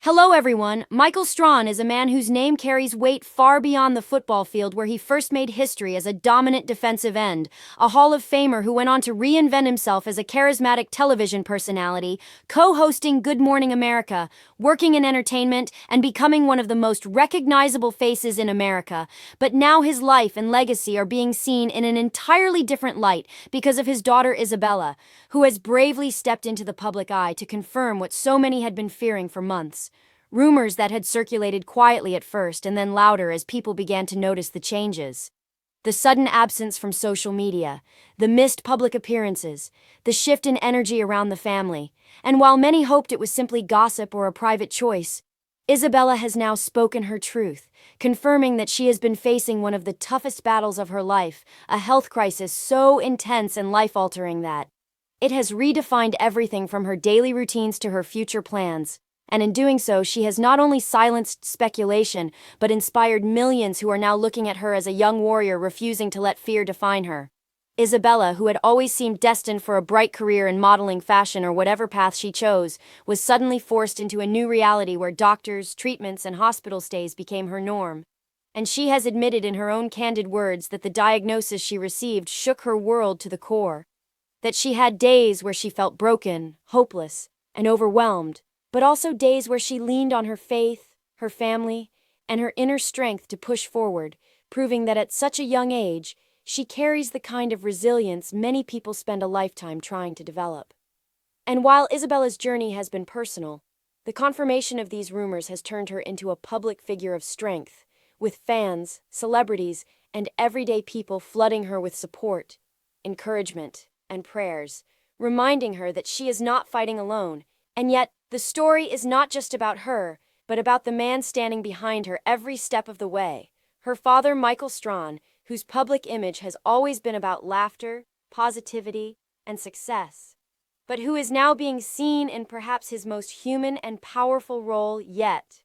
Hello everyone, Michael Strahan is a man whose name carries weight far beyond the football field where he first made history as a dominant defensive end, a Hall of Famer who went on to reinvent himself as a charismatic television personality, co-hosting Good Morning America, working in entertainment, and becoming one of the most recognizable faces in America. But now his life and legacy are being seen in an entirely different light because of his daughter Isabella, who has bravely stepped into the public eye to confirm what so many had been fearing for months. Rumors that had circulated quietly at first and then louder as people began to notice the changes. The sudden absence from social media, the missed public appearances, the shift in energy around the family, and while many hoped it was simply gossip or a private choice, Isabella has now spoken her truth, confirming that she has been facing one of the toughest battles of her life, a health crisis so intense and life-altering that it has redefined everything from her daily routines to her future plans. And in doing so, she has not only silenced speculation, but inspired millions who are now looking at her as a young warrior refusing to let fear define her. Isabella, who had always seemed destined for a bright career in modeling, fashion, or whatever path she chose, was suddenly forced into a new reality where doctors, treatments, and hospital stays became her norm. And she has admitted in her own candid words that the diagnosis she received shook her world to the core. That she had days where she felt broken, hopeless, and overwhelmed, but also days where she leaned on her faith, her family, and her inner strength to push forward, proving that at such a young age, she carries the kind of resilience many people spend a lifetime trying to develop. And while Isabella's journey has been personal, the confirmation of these rumors has turned her into a public figure of strength, with fans, celebrities, and everyday people flooding her with support, encouragement, and prayers, reminding her that she is not fighting alone. And yet, the story is not just about her, but about the man standing behind her every step of the way, her father Michael Strahan, whose public image has always been about laughter, positivity, and success, but who is now being seen in perhaps his most human and powerful role yet,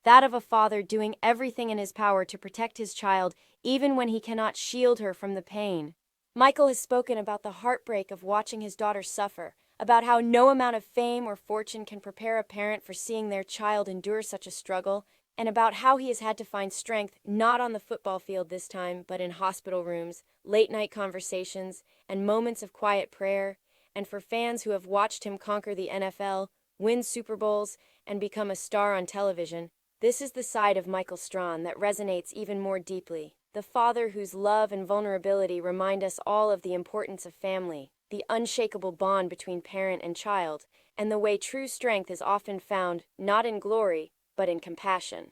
that of a father doing everything in his power to protect his child even when he cannot shield her from the pain. Michael has spoken about the heartbreak of watching his daughter suffer, about how no amount of fame or fortune can prepare a parent for seeing their child endure such a struggle, and about how he has had to find strength not on the football field this time, but in hospital rooms, late-night conversations, and moments of quiet prayer. And for fans who have watched him conquer the NFL, win Super Bowls, and become a star on television, this is the side of Michael Strahan that resonates even more deeply. The father whose love and vulnerability remind us all of the importance of family, the unshakable bond between parent and child, and the way true strength is often found not in glory, but in compassion.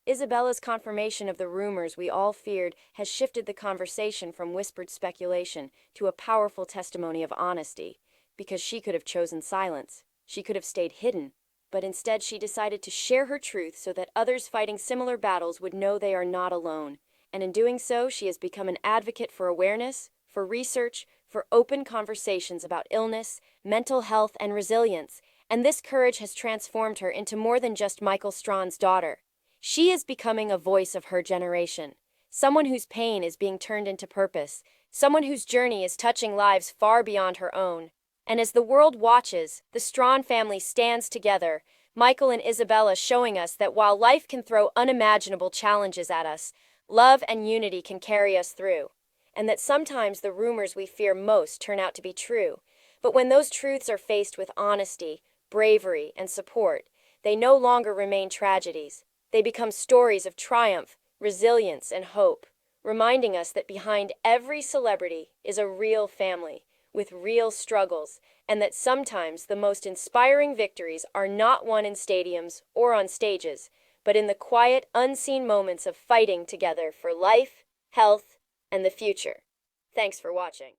Isabella's confirmation of the rumors we all feared has shifted the conversation from whispered speculation to a powerful testimony of honesty, because she could have chosen silence, she could have stayed hidden, but instead she decided to share her truth so that others fighting similar battles would know they are not alone. And in doing so, she has become an advocate for awareness, for research, for open conversations about illness, mental health, and resilience. And this courage has transformed her into more than just Michael Strahan's daughter. She is becoming a voice of her generation, someone whose pain is being turned into purpose, someone whose journey is touching lives far beyond her own. And as the world watches, the Strahan family stands together, Michael and Isabella showing us that while life can throw unimaginable challenges at us, love and unity can carry us through, and that sometimes the rumors we fear most turn out to be true. But when those truths are faced with honesty, bravery, and support, they no longer remain tragedies. They become stories of triumph, resilience, and hope, reminding us that behind every celebrity is a real family, with real struggles, and that sometimes the most inspiring victories are not won in stadiums or on stages, but in the quiet, unseen moments of fighting together for life, health, and the future. Thanks for watching.